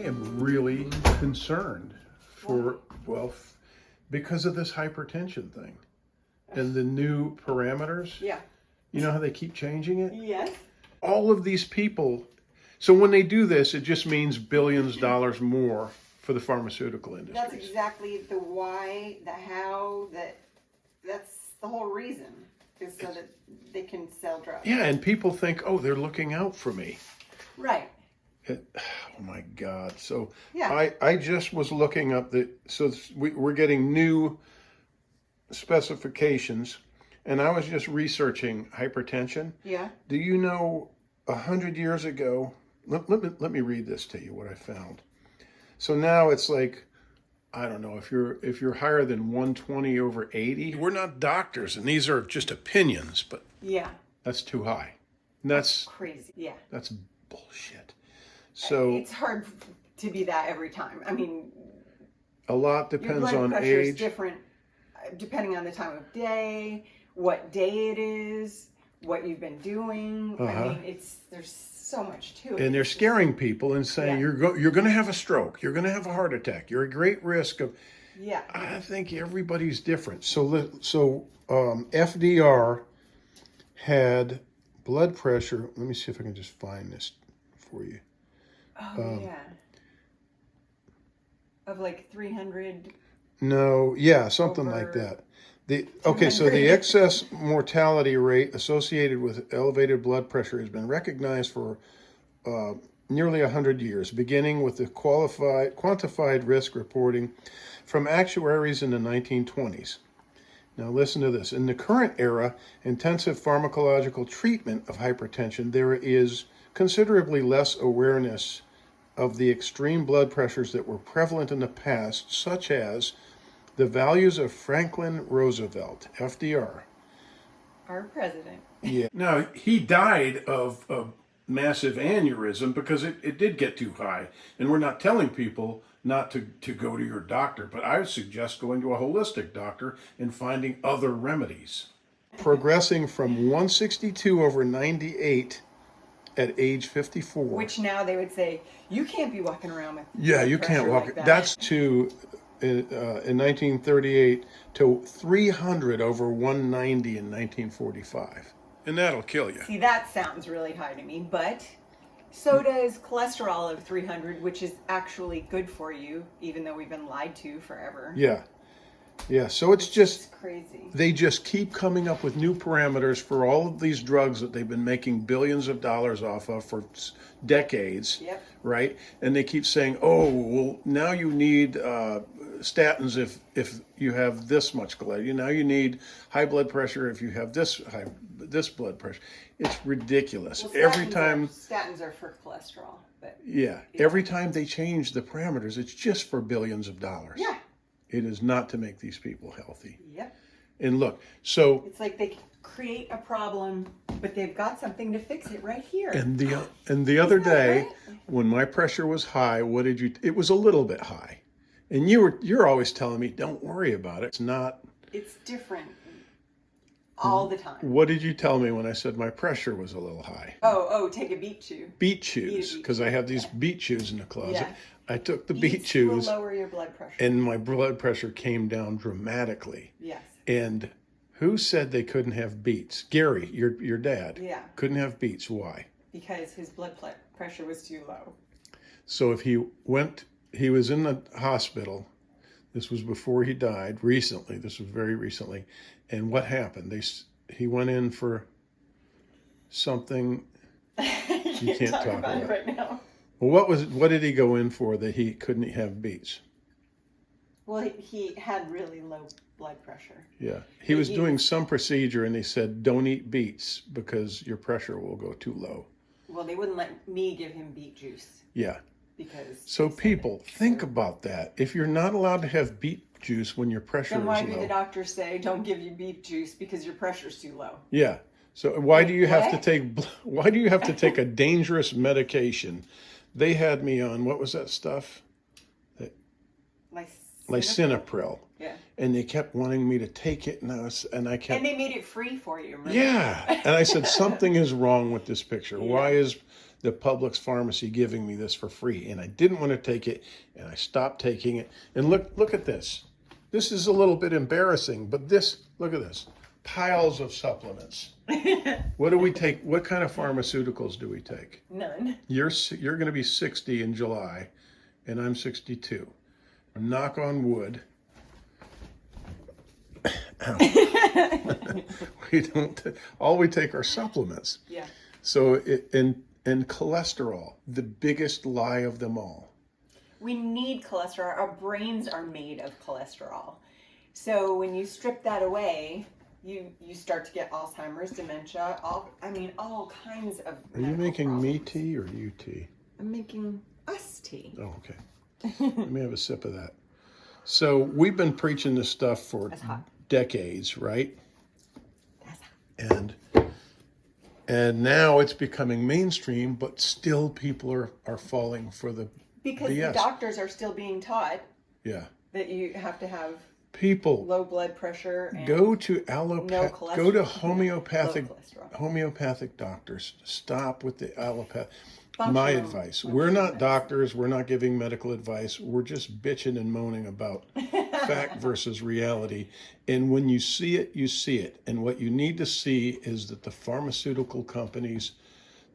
am really concerned for, well, because of this hypertension thing and the new parameters. Yeah. You know how they keep changing it? Yes. All of these people. So when they do this, it just means billions of dollars more for the pharmaceutical industry. That's exactly the why, the how, that's the whole reason, is so that they can sell drugs. Yeah, and people think, oh, they're looking out for me. Right. Oh my God. So Yeah. I just was looking up we're getting new specifications, and I was just researching hypertension. Yeah. Do you know 100 years ago, let me read this to you, what I found. So now it's like, I don't know, if you're higher than 120 over 80, we're not doctors, and these are just opinions, but Yeah. that's too high. That's Crazy. Yeah. that's bullshit. So It's hard to be that every time. I mean, a lot your depends blood on pressure is age. different depending on the time of day, what day it is, what you've been doing. I mean, there's so much to it. And they're scaring people and saying Yeah. you're going to have a stroke, you're going to have a heart attack, you're at great risk of. Yeah. I think everybody's different. So FDR had blood pressure. Let me see if I can just find this for you. Oh, yeah. Of like 300. No, yeah, something like that. So the 200. excess mortality rate associated with elevated blood pressure has been recognized for nearly 100 years, beginning with the quantified risk reporting from actuaries in the 1920s. Now listen to this. In the current era, intensive pharmacological treatment of hypertension, there is considerably less awareness of the extreme blood pressures that were prevalent in the past, such as the values of Franklin Roosevelt, FDR. Our president. Yeah. Now, he died of a massive aneurysm because it did get too high. And we're not telling people not to go to your doctor, but I would suggest going to a holistic doctor and finding other remedies. Progressing from 162 over 98 at age 54. Which now they would say, you can't be walking around with You blood can't pressure walk. like that. That's in 1938 to 300 over 190 in 1945. And that'll kill you. See, that sounds really high to me, but so does cholesterol of 300, which is actually good for you, even though we've been lied to forever. Yeah, so it's just crazy. They just keep coming up with new parameters for all of these drugs that they've been making billions of dollars off of for decades, Yep. right? And they keep saying, oh, well, now you need statins if you have this much cholesterol. Now you need high blood pressure if you have this blood pressure. It's ridiculous. Well, statins are for cholesterol, but every time they change the parameters, it's just for billions of dollars. Yeah. It is not to make these people healthy. Yep. And look, so it's like they create a problem, but they've got something to fix it right here. And the other day, when my pressure was high, it was a little bit high. And you're always telling me, don't worry about it. It's not. It's different all the time. What did you tell me when I said my pressure was a little high? Oh, take a beet chew. Beet chews, because I have these beet chews in the closet. Yeah. I took the beet chews. Will lower your blood pressure. And my blood pressure came down dramatically. Yes. And who said they couldn't have beets? Gary, your dad. Yeah. Couldn't have beets. Why? Because his blood pressure was too low. So if he was in the hospital. This was before he died. Recently, this was very recently. And what happened? He went in for something. You can't talk about it right now. Well, what did he go in for that he couldn't have beets? Well, he had really low blood pressure. Yeah, he was doing some procedure, and they said, "Don't eat beets because your pressure will go too low." Well, they wouldn't let me give him beet juice. Yeah. Because so people, think about that. If you're not allowed to have beet juice when your pressure is low. Then why do the doctors say, don't give you beet juice because your pressure's too low? Yeah. So why do you have to take a dangerous medication? They had me on, what was that stuff? Lisinopril. Yeah. And they kept wanting me to take it, and they made it free for you, remember? Yeah. And I said, something is wrong with this picture. Yeah. Why is the Publix pharmacy giving me this for free, and I didn't want to take it, and I stopped taking it. And look at this. This is a little bit embarrassing, but look at this. Piles of supplements. What do we take? What kind of pharmaceuticals do we take? None. You're going to be 60 in July, and I'm 62. Knock on wood. We don't. All we take are supplements. Yeah. So and cholesterol, the biggest lie of them all. We need cholesterol. Our brains are made of cholesterol. So when you strip that away, you start to get Alzheimer's, dementia, all kinds of. Are you making problems. me tea or you tea? I'm making us tea. Oh, okay. Let me have a sip of that. So we've been preaching this stuff for decades, right? And now it's becoming mainstream, but still people are falling for the Because BS. the doctors are still being taught Yeah. that you have to have People low blood pressure and go to go to homeopathic doctors. Stop with the allopathic. My advice. We're not doctors. We're not giving medical advice. We're just bitching and moaning about fact versus reality. And when you see it, you see it. And what you need to see is that the pharmaceutical companies,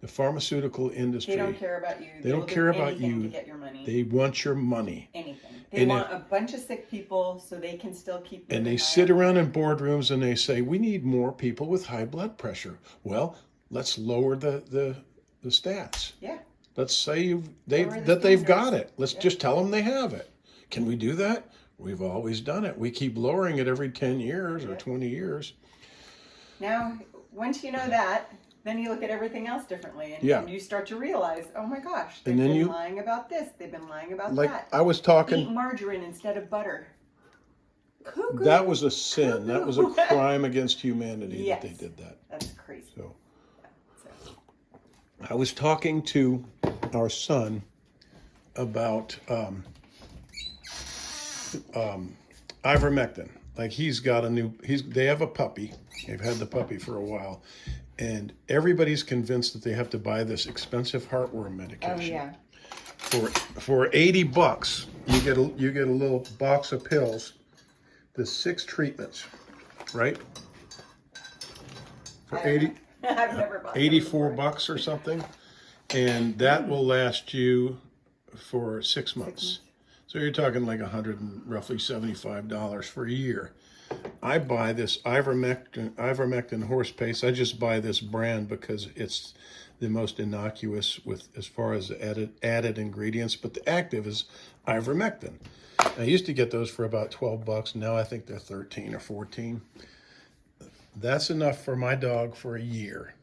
the pharmaceutical industry, they don't care about you. They don't care about you. To get your money. They want your money. Anything. They want a bunch of sick people so they can still keep. And they sit around in boardrooms and they say, we need more people with high blood pressure. Well, let's lower the stats. Yeah. Let's say they've got it. Let's just tell them they have it. Can we do that? We've always done it. We keep lowering it every 10 years or 20 years. Now, once you know that, then you look at everything else differently. And you start to realize, oh my gosh, they've been lying about this. They've been lying about that. I was talking. Eat margarine instead of butter. Cuckoo. That was a sin. That was a crime against humanity that they did that. That's crazy. So I was talking to our son about ivermectin. Like they have a puppy. They've had the puppy for a while. And everybody's convinced that they have to buy this expensive heartworm medication. Oh, yeah. For $80, you get a little box of pills. The 6 treatments, right? For I've never bought $84 or something. And that will last you for 6 months. So you're talking like roughly $75 for a year. I buy this ivermectin horse paste. I just buy this brand because it's the most innocuous as far as added ingredients. But the active is ivermectin. I used to get those for about $12. Now I think they're 13 or 14. That's enough for my dog for a year,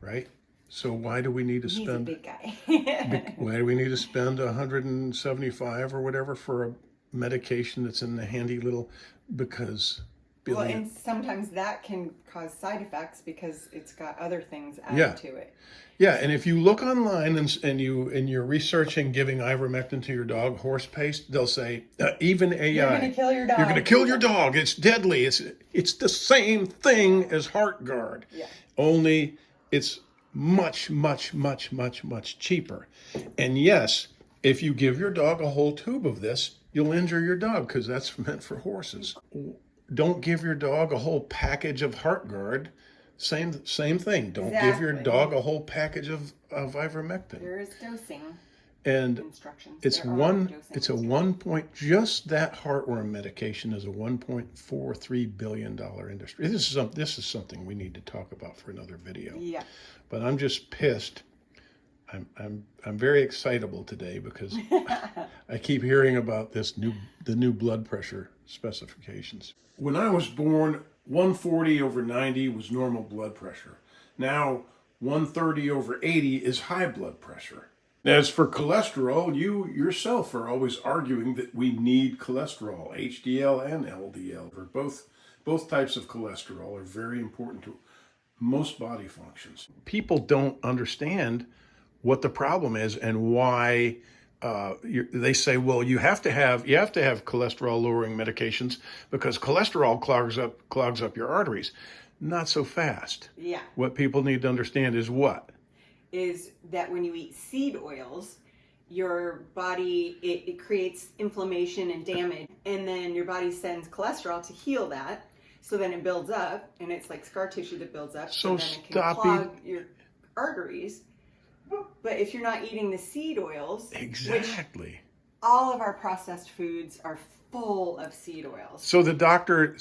right? So why do we need to spend? He's a big guy. Why do we need to spend $175 or whatever for a medication that's in the handy little? Because well, and sometimes that can cause side effects because it's got other things added to it. Yeah, and if you look online and you're researching giving ivermectin to your dog, horse paste, they'll say even AI. You're going to kill your dog. You're going to kill your dog. It's deadly. It's the same thing as HeartGuard. Yeah. Only it's much, much, much, much, much cheaper. And yes, if you give your dog a whole tube of this, you'll injure your dog because that's meant for horses. Don't give your dog a whole package of HeartGuard. Same thing. Don't give your dog a whole package of ivermectin. There is dosing instructions. It's a 1 point, just that heartworm medication is a $1.43 billion industry. This is something we need to talk about for another video. Yeah. But I'm just pissed. I'm very excitable today because I keep hearing about the new blood pressure specifications. When I was born, 140/90 was normal blood pressure. Now 130/80 is high blood pressure. As for cholesterol, you yourself are always arguing that we need cholesterol, HDL and LDL. Or both types of cholesterol are very important to most body functions. People don't understand what the problem is and why they say, well, you have to have cholesterol lowering medications because cholesterol clogs up your arteries. Not so fast. Yeah. What people need to understand is what? is that when you eat seed oils, your body, it creates inflammation and damage, and then your body sends cholesterol to heal that. So then it builds up, and it's like scar tissue that builds up. So then it can clog your arteries. But if you're not eating the seed oils, Exactly. which all of our processed foods are full of seed oils. So the doctor,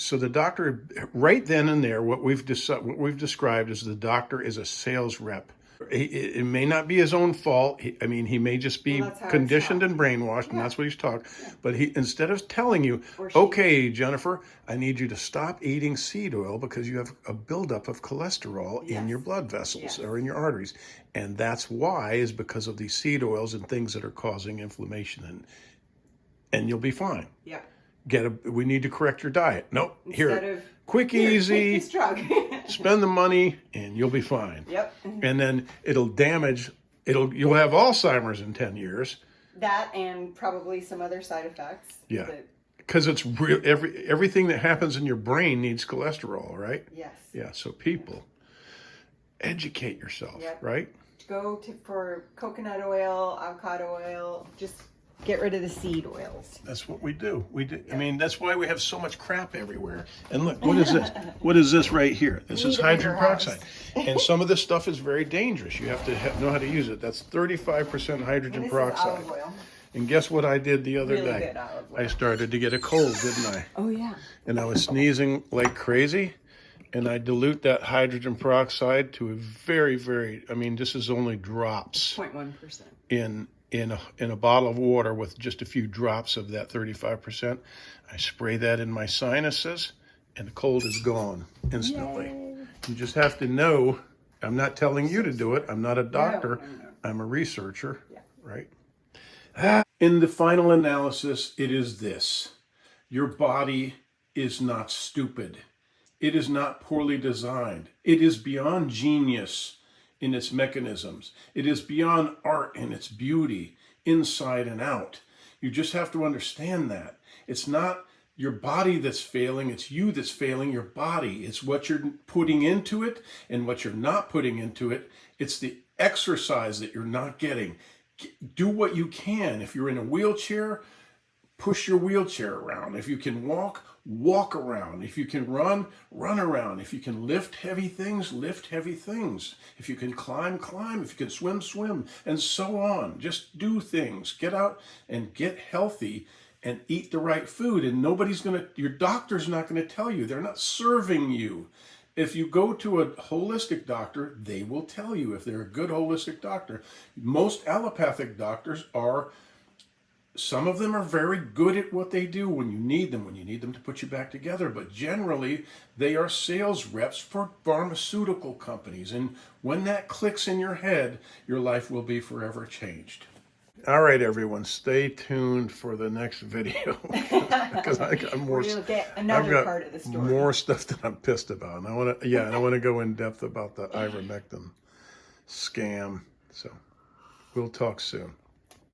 right then and there, what we've described is the doctor is a sales rep. It may not be his own fault. He may just be conditioned and brainwashed, and that's what he's taught. Yeah. But instead of telling you, okay, Jennifer, I need you to stop eating seed oil because you have a buildup of cholesterol in your blood vessels or in your arteries. And that's why, is because of these seed oils and things that are causing inflammation, and you'll be fine. Yeah. We need to correct your diet. Nope. Quick, easy. easy. Take this drug. Spend the money and you'll be fine. Yep. And then you'll have Alzheimer's in 10 years. That and probably some other side effects. Yeah. Because it's real. Everything that happens in your brain needs cholesterol, right? Yes. Yeah. So people, educate yourself, right? Go for coconut oil, avocado oil, just get rid of the seed oils. That's what we do. Yeah. That's why we have so much crap everywhere. And look, what is this? What is this right here? This is hydrogen peroxide. And some of this stuff is very dangerous. You have to know how to use it. That's 35% hydrogen peroxide. Is olive oil. And guess what I did the other day? Good olive oil. I started to get a cold, didn't I? Oh, yeah. And I was sneezing like crazy. And I dilute that hydrogen peroxide to a very, very, this is only drops. 0.1%. In a bottle of water with just a few drops of that 35%. I spray that in my sinuses, and the cold is gone instantly. Yay. You just have to know, I'm not telling you to do it. I'm not a doctor. No. I'm a researcher, right? In the final analysis, it is this. Your body is not stupid. It is not poorly designed. It is beyond genius in its mechanisms. It is beyond art in its beauty, inside and out. You just have to understand that. It's not your body that's failing, it's you that's failing your body. It's what you're putting into it and what you're not putting into it. It's the exercise that you're not getting. Do what you can. If you're in a wheelchair, push your wheelchair around. If you can walk, walk around. If you can run, run around. If you can lift heavy things, lift heavy things. If you can climb, climb. If you can swim, swim, and so on. Just do things. Get out and get healthy and eat the right food. And your doctor's not going to tell you. They're not serving you. If you go to a holistic doctor, they will tell you if they're a good holistic doctor. Most allopathic doctors some of them are very good at what they do when you need them to put you back together. But generally, they are sales reps for pharmaceutical companies. And when that clicks in your head, your life will be forever changed. All right, everyone, stay tuned for the next video. Because I got more. We'll get another part of the story. More stuff that I'm pissed about. And I want to go in depth about the ivermectin scam. So we'll talk soon.